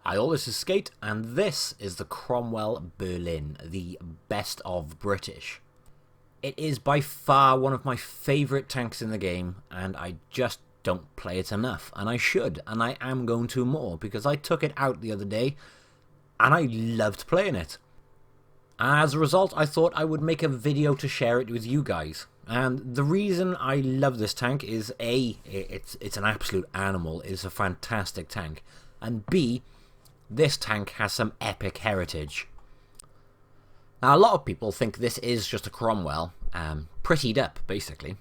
Hi all, this is Skate, and this is the Cromwell Berlin, the best of British. It is by far one of my favourite tanks in the game, and I just don't play it enough, and I should, and I am going to more, because I took it out the other day, and I loved playing it. As a result, I thought I would make a video to share it with you guys. And the reason I love this tank is A, it's an absolute animal, it's a fantastic tank, and B, this tank has some epic heritage. Now, a lot of people think this is just a Cromwell, prettied up, basically.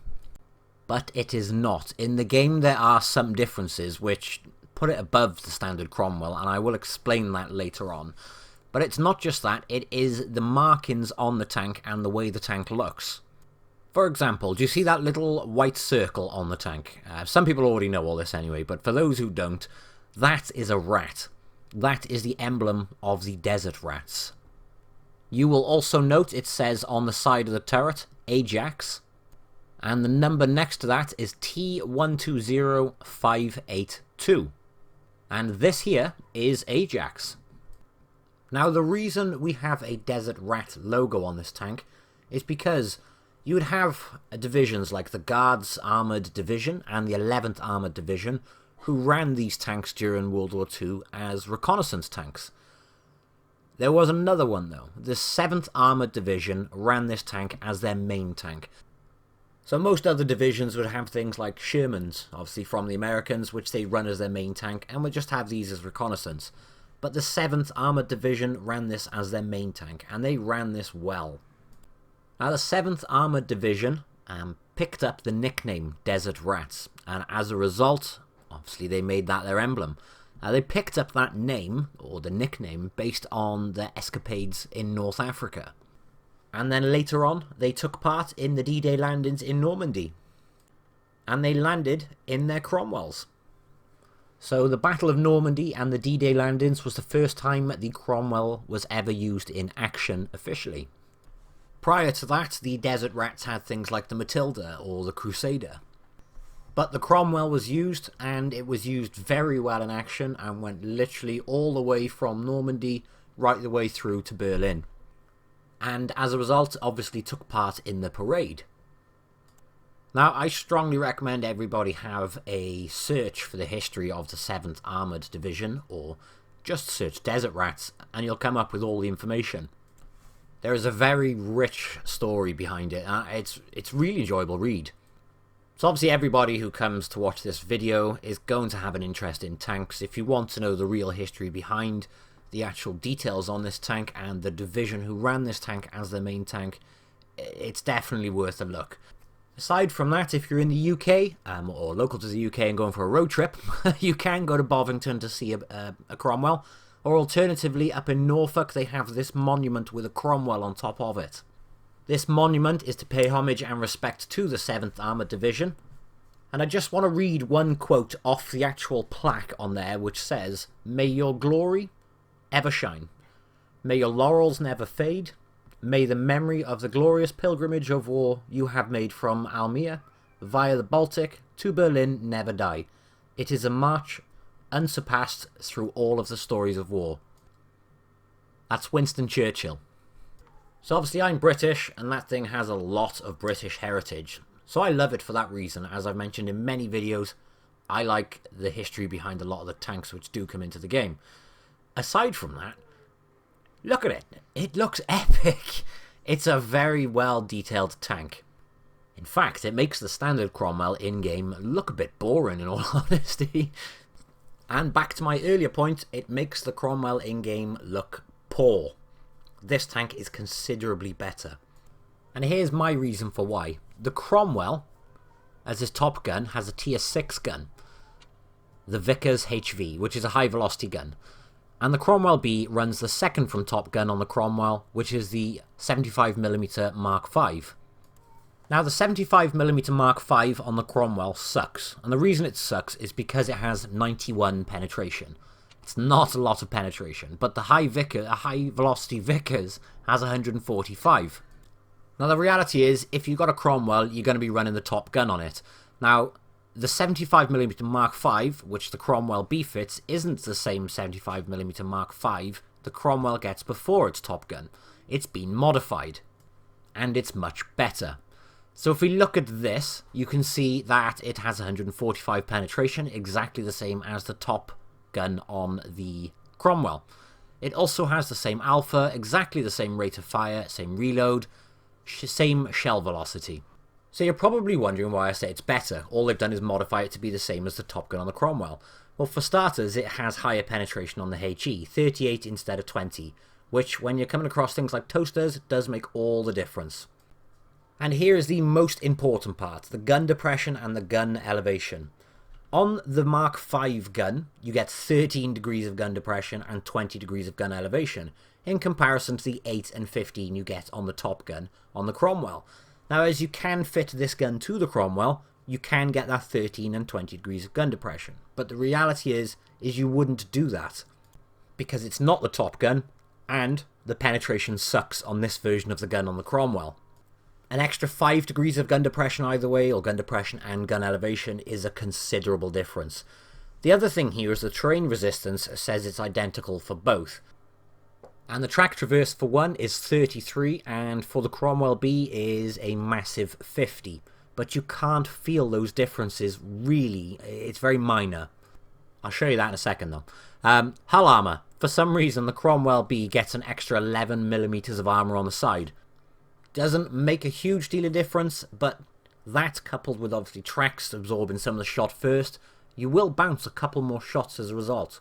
But it is not. In the game, there are some differences which put it above the standard Cromwell, and I will explain that later on. But it's not just that, it is the markings on the tank and the way the tank looks. For example, do you see that little white circle on the tank? Some people already know all this anyway, but for those who don't, that is a rat. That is the emblem of the desert rats. You will also note it says on the side of the turret, Ajax, and the number next to that is T120582. And this here is Ajax. Now, the reason we have a desert rat logo on this tank is because you would have divisions like the Guards Armoured Division and the 11th Armoured Division who ran these tanks during World War II as reconnaissance tanks. There was another one though. The 7th Armoured Division ran this tank as their main tank. So most other divisions would have things like Shermans, obviously from the Americans, which they run as their main tank, and would just have these as reconnaissance. But the 7th Armoured Division ran this as their main tank, and they ran this well. Now the 7th Armoured Division picked up the nickname Desert Rats, and as a result, obviously they made that their emblem. They picked up that name, or the nickname, based on their escapades in North Africa. And then later on, they took part in the D-Day landings in Normandy. And they landed in their Cromwells. So the Battle of Normandy and the D-Day landings was the first time the Cromwell was ever used in action officially. Prior to that, the Desert Rats had things like the Matilda or the Crusader. But the Cromwell was used, and it was used very well in action and went literally all the way from Normandy right the way through to Berlin. And as a result, obviously took part in the parade. Now, I strongly recommend everybody have a search for the history of the 7th Armoured Division, or just search Desert Rats, and you'll come up with all the information. There is a very rich story behind it. It's really enjoyable read. So obviously everybody who comes to watch this video is going to have an interest in tanks. If you want to know the real history behind the actual details on this tank and the division who ran this tank as their main tank, it's definitely worth a look. Aside from that, if you're in the UK, or local to the UK and going for a road trip, you can go to Bovington to see a Cromwell, or alternatively up in Norfolk they have this monument with a Cromwell on top of it. This monument is to pay homage and respect to the 7th Armoured Division, and I just want to read one quote off the actual plaque on there which says, "May your glory ever shine. May your laurels never fade. May the memory of the glorious pilgrimage of war you have made from Almere via the Baltic to Berlin never die. It is a march unsurpassed through all of the stories of war." That's Winston Churchill. So obviously I'm British, and that thing has a lot of British heritage. So I love it for that reason. As I've mentioned in many videos, I like the history behind a lot of the tanks which do come into the game. Aside from that, look at it. It looks epic. It's a very well detailed tank. In fact, it makes the standard Cromwell in-game look a bit boring in all honesty. And back to my earlier point, it makes the Cromwell in-game look poor. This tank is considerably better. And here's my reason for why. The Cromwell, as his top gun, has a tier 6 gun. The Vickers HV, which is a high velocity gun. And the Cromwell B runs the second from top gun on the Cromwell, which is the 75mm Mark V. Now the 75mm Mark V on the Cromwell sucks. And the reason it sucks is because it has 91 penetration. It's not a lot of penetration, but the high velocity Vickers has 145. Now the reality is, if you've got a Cromwell, you're going to be running the top gun on it. Now, The 75mm Mark V, which the Cromwell B fits, isn't the same 75mm Mark V the Cromwell gets before its Top Gun. It's been modified, and it's much better. So if we look at this, you can see that it has 145 penetration, exactly the same as the Top Gun on the Cromwell. It also has the same alpha, exactly the same rate of fire, same reload, same shell velocity. So you're probably wondering why I say it's better. All they've done is modify it to be the same as the Top Gun on the Cromwell. Well, for starters, it has higher penetration on the HE, 38 instead of 20, which, when you're coming across things like toasters, does make all the difference. And here is the most important part, the gun depression and the gun elevation. On the Mark V gun, you get 13 degrees of gun depression and 20 degrees of gun elevation, in comparison to the 8 and 15 you get on the Top Gun on the Cromwell. Now, as you can fit this gun to the Cromwell, you can get that 13 and 20 degrees of gun depression. But the reality is you wouldn't do that, because it's not the Top Gun, and the penetration sucks on this version of the gun on the Cromwell. An extra 5 degrees of gun depression either way, or gun depression and gun elevation, is a considerable difference. The other thing here is the terrain resistance says it's identical for both. And the track traverse for one is 33, and for the Cromwell B is a massive 50. But you can't feel those differences, really. It's very minor. I'll show you that in a second, though. Hull armor. For some reason, the Cromwell B gets an extra 11mm of armor on the side. Doesn't make a huge deal of difference, but that, coupled with obviously tracks absorbing some of the shot first, you will bounce a couple more shots as a result.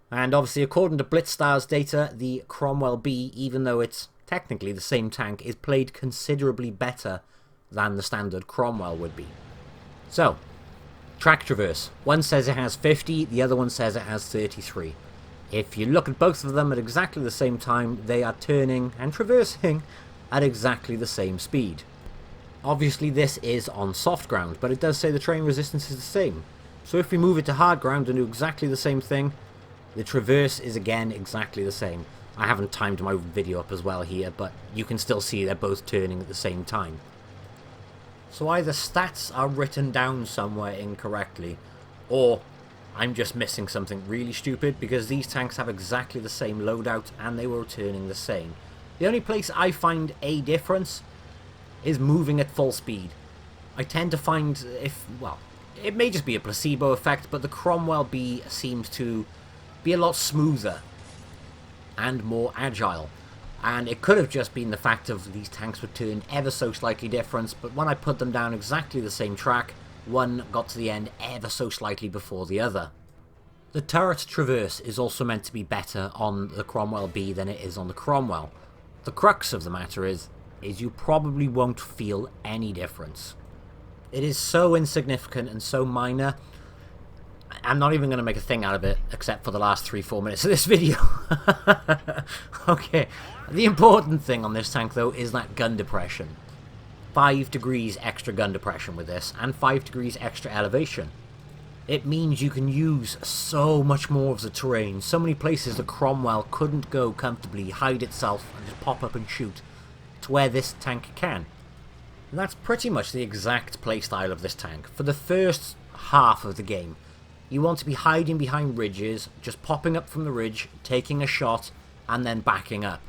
And obviously, according to Blitzstyle's data, the Cromwell B, even though it's technically the same tank, is played considerably better than the standard Cromwell would be. So, track traverse. One says it has 50, the other one says it has 33. If you look at both of them at exactly the same time, they are turning and traversing at exactly the same speed. Obviously, this is on soft ground, but it does say the terrain resistance is the same. So if we move it to hard ground and do exactly the same thing, the traverse is again exactly the same. I haven't timed my video up as well here, but you can still see they're both turning at the same time. So either stats are written down somewhere incorrectly, or I'm just missing something really stupid, because these tanks have exactly the same loadout and they were turning the same. The only place I find a difference is moving at full speed. I tend to find it may just be a placebo effect, but the Cromwell B seems to be a lot smoother and more agile. And it could have just been the fact of these tanks were turned ever so slightly different, but when I put them down exactly the same track, one got to the end ever so slightly before the other. The turret traverse is also meant to be better on the Cromwell B than it is on the Cromwell. The crux of the matter is you probably won't feel any difference. It is so insignificant and so minor, I'm not even going to make a thing out of it, except for the last 3-4 minutes of this video. Okay, the important thing on this tank, though, is that gun depression. 5 degrees extra gun depression with this, and 5 degrees extra elevation. It means you can use so much more of the terrain. So many places the Cromwell couldn't go comfortably, hide itself, and just pop up and shoot, to where this tank can. And that's pretty much the exact playstyle of this tank. For the first half of the game, you want to be hiding behind ridges, just popping up from the ridge, taking a shot, and then backing up.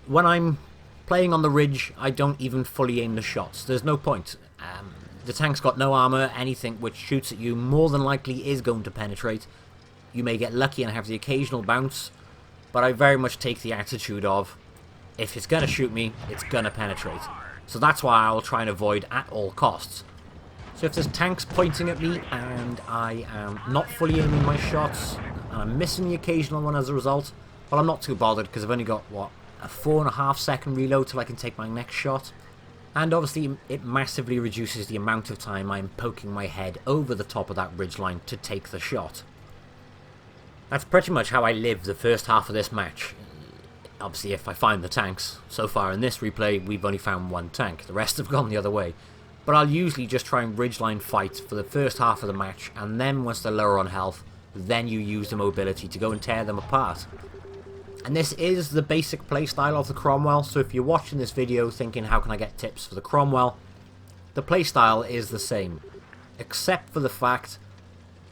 When I'm playing on the ridge, I don't even fully aim the shots. There's no point. The tank's got no armor. Anything which shoots at you more than likely is going to penetrate. You may get lucky and have the occasional bounce, but I very much take the attitude of, if it's going to shoot me, it's going to penetrate. So that's why I'll try and avoid at all costs. So if there's tanks pointing at me and I am not fully aiming my shots, and I'm missing the occasional one as a result, well, I'm not too bothered, because I've only got, a 4.5 second reload till I can take my next shot. And obviously it massively reduces the amount of time I'm poking my head over the top of that ridgeline to take the shot. That's pretty much how I live the first half of this match. Obviously, if I find the tanks. So far in this replay, we've only found one tank. The rest have gone the other way. But I'll usually just try and ridgeline fight for the first half of the match, and then once they're lower on health, then you use the mobility to go and tear them apart. And this is the basic playstyle of the Cromwell, so if you're watching this video thinking how can I get tips for the Cromwell, the playstyle is the same. except for the fact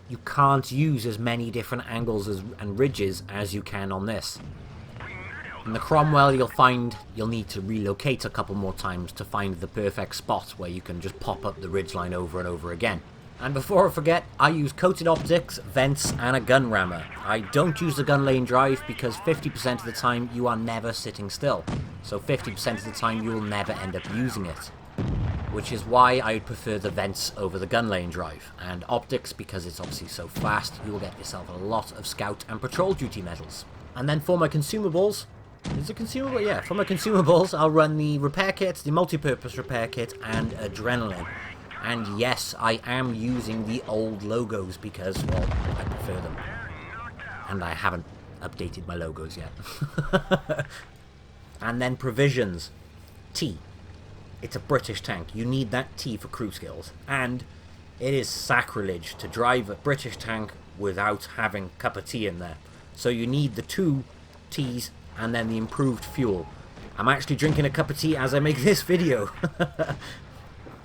you can't use as many different angles and ridges as you can on this. In the Cromwell, you'll find you'll need to relocate a couple more times to find the perfect spot where you can just pop up the ridgeline over and over again. And before I forget, I use coated optics, vents, and a gun rammer. I don't use the gun lane drive because 50% of the time you are never sitting still. So 50% of the time you will never end up using it. Which is why I would prefer the vents over the gun lane drive. And optics, because it's obviously so fast, you will get yourself a lot of scout and patrol duty medals. And then for my consumables, is it consumable? Yeah, for my consumables, I'll run the repair kit, the multi-purpose repair kit, and adrenaline. And yes, I am using the old logos because, well, I prefer them. And I haven't updated my logos yet. And then provisions. Tea. It's a British tank. You need that tea for crew skills. And it is sacrilege to drive a British tank without having a cup of tea in there. So you need the 2 teas and then the improved fuel. I'm actually drinking a cup of tea as I make this video.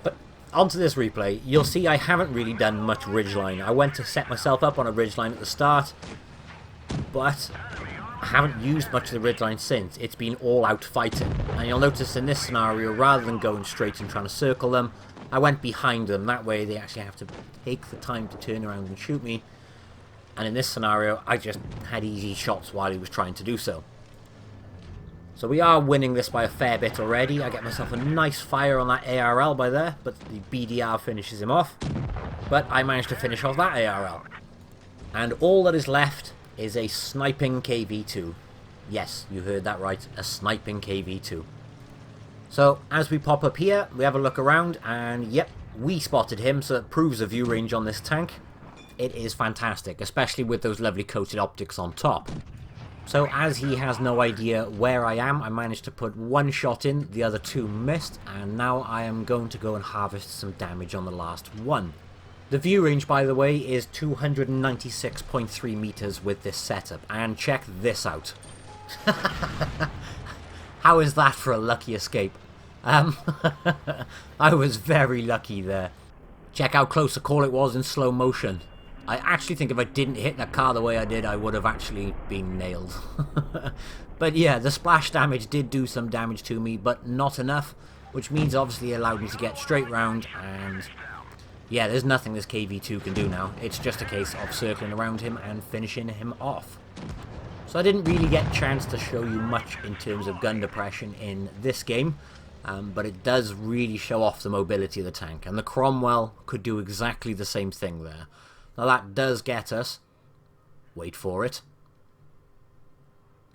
But onto this replay, you'll see I haven't really done much ridgeline. I went to set myself up on a ridgeline at the start, but I haven't used much of the ridgeline since. It's been all out fighting. And you'll notice in this scenario, rather than going straight and trying to circle them, I went behind them. That way they actually have to take the time to turn around and shoot me. And in this scenario, I just had easy shots while he was trying to do so. So we are winning this by a fair bit already. I get myself a nice fire on that ARL by there, but the BDR finishes him off. But I managed to finish off that ARL. And all that is left is a sniping KV-2. Yes, you heard that right, a sniping KV-2. So, as we pop up here, we have a look around, and yep, we spotted him, so it proves the view range on this tank. It is fantastic, especially with those lovely coated optics on top. So as he has no idea where I am, I managed to put 1 shot in, the other 2 missed, and now I am going to go and harvest some damage on the last one. The view range, by the way, is 296.3 meters with this setup, and check this out. How is that for a lucky escape? I was very lucky there. Check how close the call it was in slow motion. I actually think if I didn't hit that car the way I did, I would have actually been nailed. But yeah, the splash damage did do some damage to me, but not enough, which means obviously it allowed me to get straight round, and yeah, there's nothing this KV-2 can do now. It's just a case of circling around him and finishing him off. So I didn't really get a chance to show you much in terms of gun depression in this game, but it does really show off the mobility of the tank, and the Cromwell could do exactly the same thing there. Now that does get us, wait for it,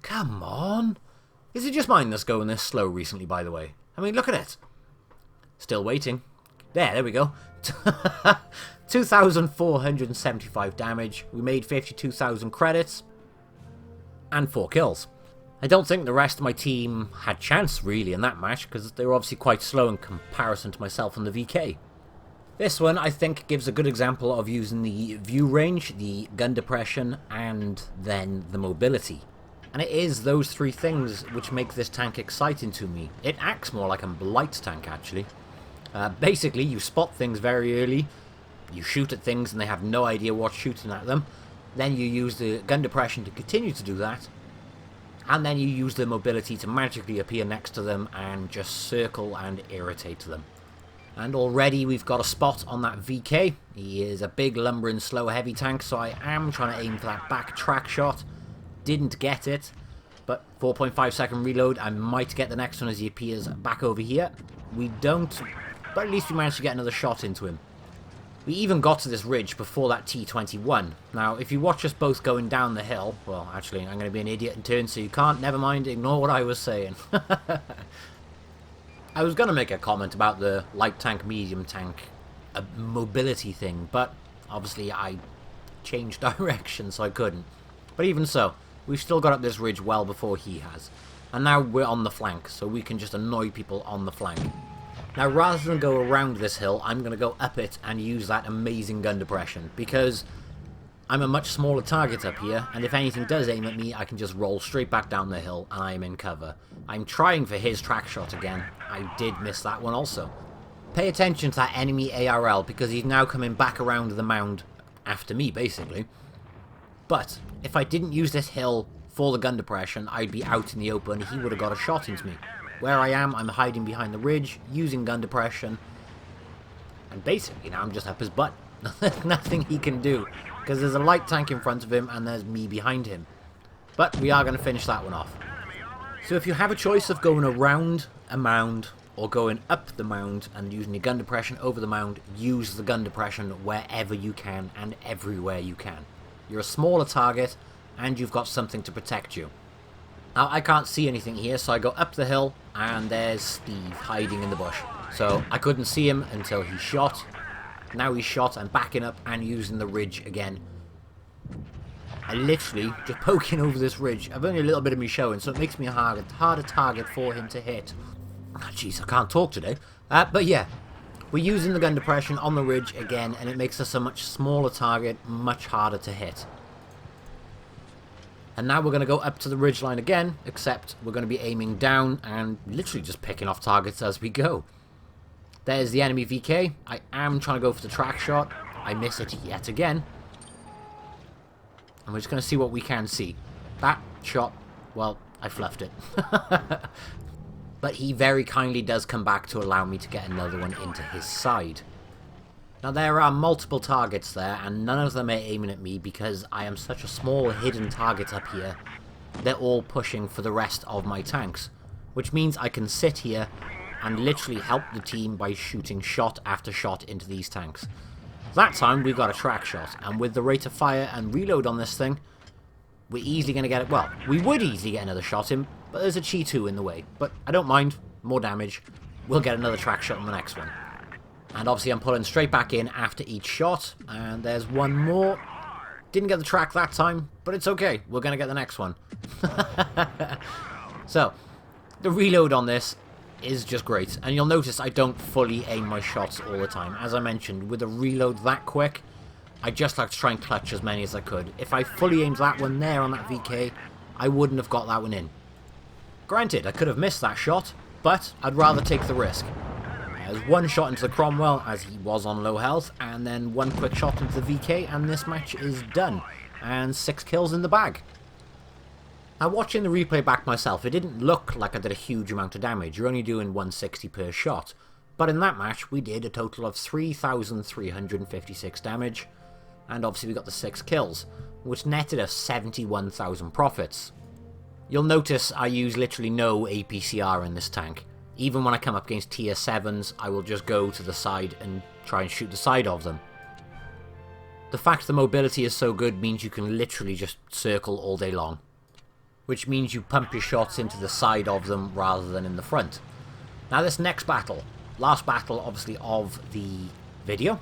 come on, is it just mine that's going this slow recently, by the way? I mean, look at it, still waiting, there we go, 2,475 damage, we made 52,000 credits, and 4 kills. I don't think the rest of my team had chance really in that match, because they were obviously quite slow in comparison to myself and the VK. This one, I think, gives a good example of using the view range, the gun depression, and then the mobility. And it is those 3 things which make this tank exciting to me. It acts more like a Blitz tank, actually. Basically, you spot things very early, you shoot at things and they have no idea what's shooting at them, then you use the gun depression to continue to do that, and then you use the mobility to magically appear next to them and just circle and irritate them. And already we've got a spot on that VK. He is a big lumbering slow heavy tank, so I am trying to aim for that back track shot. Didn't get it, but 4.5 second reload. I might get the next one as he appears back over here. We don't, but at least we managed to get another shot into him. We even got to this ridge before that T21. Now, if you watch us both going down the hill, well, actually, I'm going to be an idiot and turn, so you can't, never mind, ignore what I was saying. I was going to make a comment about the light tank, medium tank mobility thing, but obviously I changed direction, so I couldn't. But even so, we've still got up this ridge well before he has. And now we're on the flank, so we can just annoy people on the flank. Now, rather than go around this hill, I'm going to go up it and use that amazing gun depression, because I'm a much smaller target up here, and if anything does aim at me, I can just roll straight back down the hill, and I'm in cover. I'm trying for his track shot again. I did miss that one also. Pay attention to that enemy ARL, because he's now coming back around the mound after me, basically. But if I didn't use this hill for the gun depression, I'd be out in the open. He would have got a shot into me. Where I am, I'm hiding behind the ridge, using gun depression. And basically now I'm just up his butt. There's nothing he can do, because there's a light tank in front of him and there's me behind him. But we are going to finish that one off. So if you have a choice of going around a mound or going up the mound and using your gun depression over the mound, use the gun depression wherever you can and everywhere you can. You're a smaller target and you've got something to protect you. Now I can't see anything here, so I go up the hill and there's Steve hiding in the bush. So I couldn't see him until he shot. Now he's shot, I'm backing up and using the ridge again. I literally just poking over this ridge. I've only a little bit of me showing, so it makes me a harder target for him to hit. Oh, jeez, I can't talk today. But yeah, we're using the gun depression on the ridge again, and it makes us a much smaller target, much harder to hit. And now we're going to go up to the ridge line again, except we're going to be aiming down and literally just picking off targets as we go. There's the enemy VK. I am trying to go for the track shot. I miss it yet again. And we're just going to see what we can see. That shot, well, I fluffed it. But he very kindly does come back to allow me to get another one into his side. Now there are multiple targets there, and none of them are aiming at me because I am such a small hidden target up here. They're all pushing for the rest of my tanks, which means I can sit here and literally help the team by shooting shot after shot into these tanks. That time we've got a track shot, and with the rate of fire and reload on this thing, we're easily going to get it. Well, we would easily get another shot in, but there's a Chi 2 in the way. But I don't mind, more damage. We'll get another track shot on the next one. And obviously I'm pulling straight back in after each shot, and there's one more. Didn't get the track that time, but it's okay. We're going to get the next one. So, the reload on this is just great, and you'll notice I don't fully aim my shots all the time. As I mentioned, with a reload that quick, I just like to try and clutch as many as I could. If I fully aimed that one there on that VK, I wouldn't have got that one in. Granted, I could have missed that shot, but I'd rather take the risk. There's one shot into the Cromwell as he was on low health, and then one quick shot into the VK, and this match is done. And 6 kills in the bag. Now, watching the replay back myself, it didn't look like I did a huge amount of damage. You're only doing 160 per shot. But in that match, we did a total of 3,356 damage. And obviously we got the 6 kills, which netted us 71,000 profits. You'll notice I use literally no APCR in this tank. Even when I come up against tier 7s, I will just go to the side and try and shoot the side of them. The fact the mobility is so good means you can literally just circle all day long, which means you pump your shots into the side of them rather than in the front. Now this next battle, last battle obviously of the video,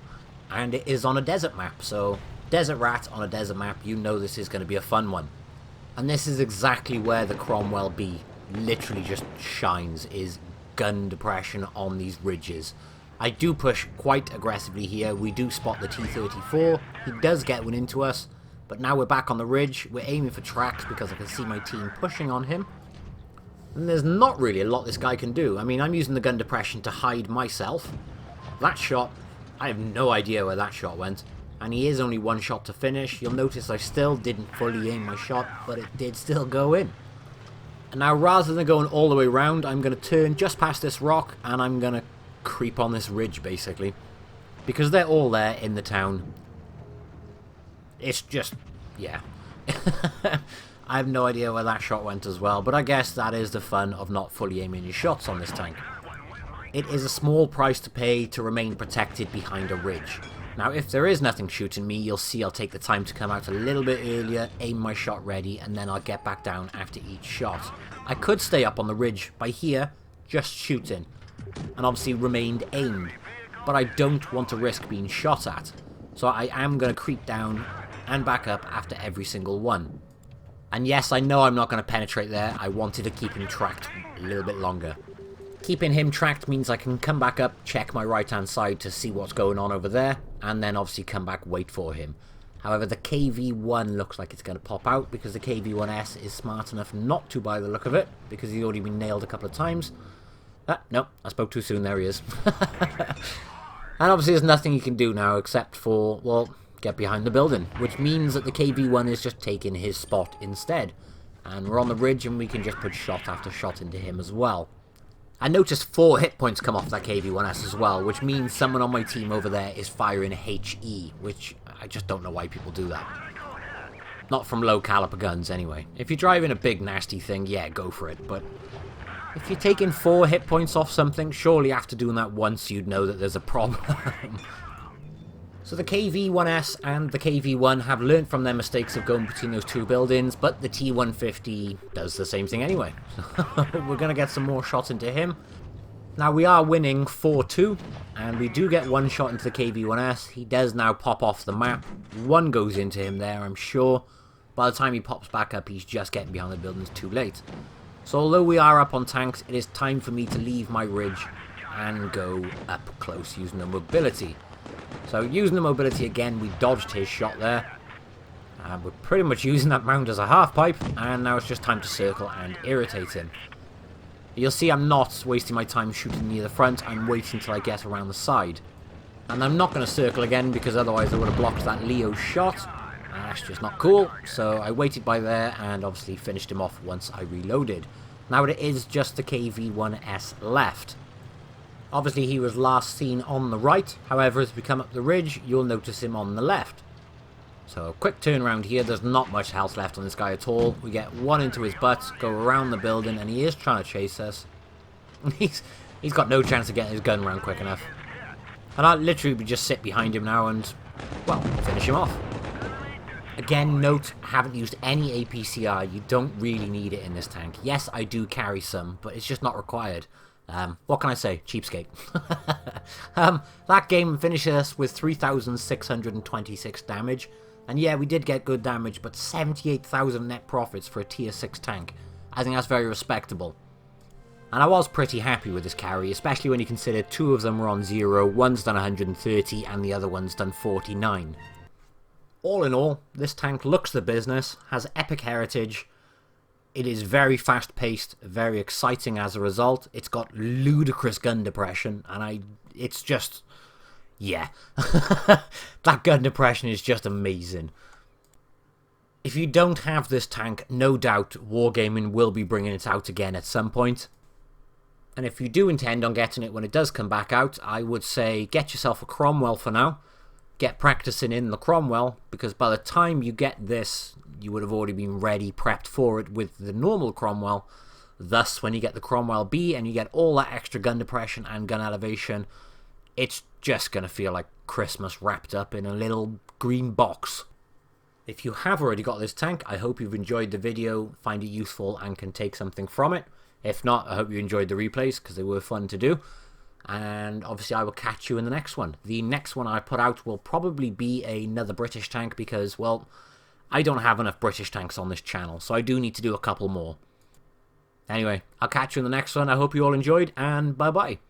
and it is on a desert map, so desert rat on a desert map, you know this is going to be a fun one. And this is exactly where the Cromwell B literally just shines, is gun depression on these ridges. I do push quite aggressively here. We do spot the T-34, he does get one into us. But now we're back on the ridge, we're aiming for tracks because I can see my team pushing on him. And there's not really a lot this guy can do. I mean, I'm using the gun depression to hide myself. That shot, I have no idea where that shot went. And he is only one shot to finish. You'll notice I still didn't fully aim my shot, but it did still go in. And now rather than going all the way around, I'm going to turn just past this rock and I'm going to creep on this ridge basically. Because they're all there in the town. It's just, yeah. I have no idea where that shot went as well, but I guess that is the fun of not fully aiming your shots on this tank. It is a small price to pay to remain protected behind a ridge. Now if there is nothing shooting me, you'll see I'll take the time to come out a little bit earlier, aim my shot ready, and then I'll get back down after each shot. I could stay up on the ridge by here, just shooting, and obviously remained aimed, but I don't want to risk being shot at. So I am going to creep down and back up after every single one. And yes, I know I'm not going to penetrate there. I wanted to keep him tracked a little bit longer. Keeping him tracked means I can come back up, check my right hand side to see what's going on over there, and then obviously come back, wait for him. However, the KV-1 looks like it's going to pop out because the KV-1S is smart enough not to by the look of it, because he's already been nailed a couple of times. No, I spoke too soon. There he is. And obviously there's nothing you can do now except for, well, get behind the building, which means that the KV-1 is just taking his spot instead. And we're on the ridge and we can just put shot after shot into him as well. I noticed 4 hit points come off that KV-1S as well, which means someone on my team over there is firing HE, which I just don't know why people do that. Not from low caliber guns anyway. If you're driving a big nasty thing, yeah, go for it, but if you're taking 4 hit points off something, surely after doing that once you'd know that there's a problem. So the KV-1S and the KV-1 have learnt from their mistakes of going between those 2 buildings, but the T-150 does the same thing anyway. We're going to get some more shots into him. Now we are winning 4-2, and we do get 1 shot into the KV-1S. He does now pop off the map. 1 goes into him there, I'm sure. By the time he pops back up, he's just getting behind the buildings too late. So although we are up on tanks, it is time for me to leave my ridge and go up close using the mobility. So using the mobility again, we dodged his shot there. We're pretty much using that mount as a half pipe, and now it's just time to circle and irritate him. You'll see I'm not wasting my time shooting near the front, I'm waiting until I get around the side. And I'm not going to circle again because otherwise I would have blocked that Leo shot. That's just not cool, so I waited by there and obviously finished him off once I reloaded. Now it is just the KV-1S left. Obviously he was last seen on the right, however as we come up the ridge you'll notice him on the left. So a quick turn around here, there's not much health left on this guy at all. We get 1 into his butt, go around the building, and he is trying to chase us. He's got no chance of getting his gun around quick enough. And I'll literally just sit behind him now and, well, finish him off. Again, note, haven't used any APCR, you don't really need it in this tank. Yes, I do carry some, but it's just not required. What can I say? Cheapskate. That game finished us with 3,626 damage. And yeah, we did get good damage, but 78,000 net profits for a tier 6 tank. I think that's very respectable. And I was pretty happy with this carry, especially when you consider 2 of them were on 0, one's done 130 and the other one's done 49. All in all, this tank looks the business, has epic heritage. It is very fast-paced, very exciting as a result. It's got ludicrous gun depression, and it's just, yeah. That gun depression is just amazing. If you don't have this tank, no doubt Wargaming will be bringing it out again at some point. And if you do intend on getting it when it does come back out, I would say get yourself a Cromwell for now. Get practicing in the Cromwell, because by the time you get this, you would have already been ready, prepped for it with the normal Cromwell. Thus, when you get the Cromwell B and you get all that extra gun depression and gun elevation, it's just going to feel like Christmas wrapped up in a little green box. If you have already got this tank, I hope you've enjoyed the video, find it useful and can take something from it. If not, I hope you enjoyed the replays because they were fun to do. And obviously I will catch you in the next one. The next one I put out will probably be another British tank because, well, I don't have enough British tanks on this channel, so I do need to do a couple more. Anyway, I'll catch you in the next one. I hope you all enjoyed, and bye-bye.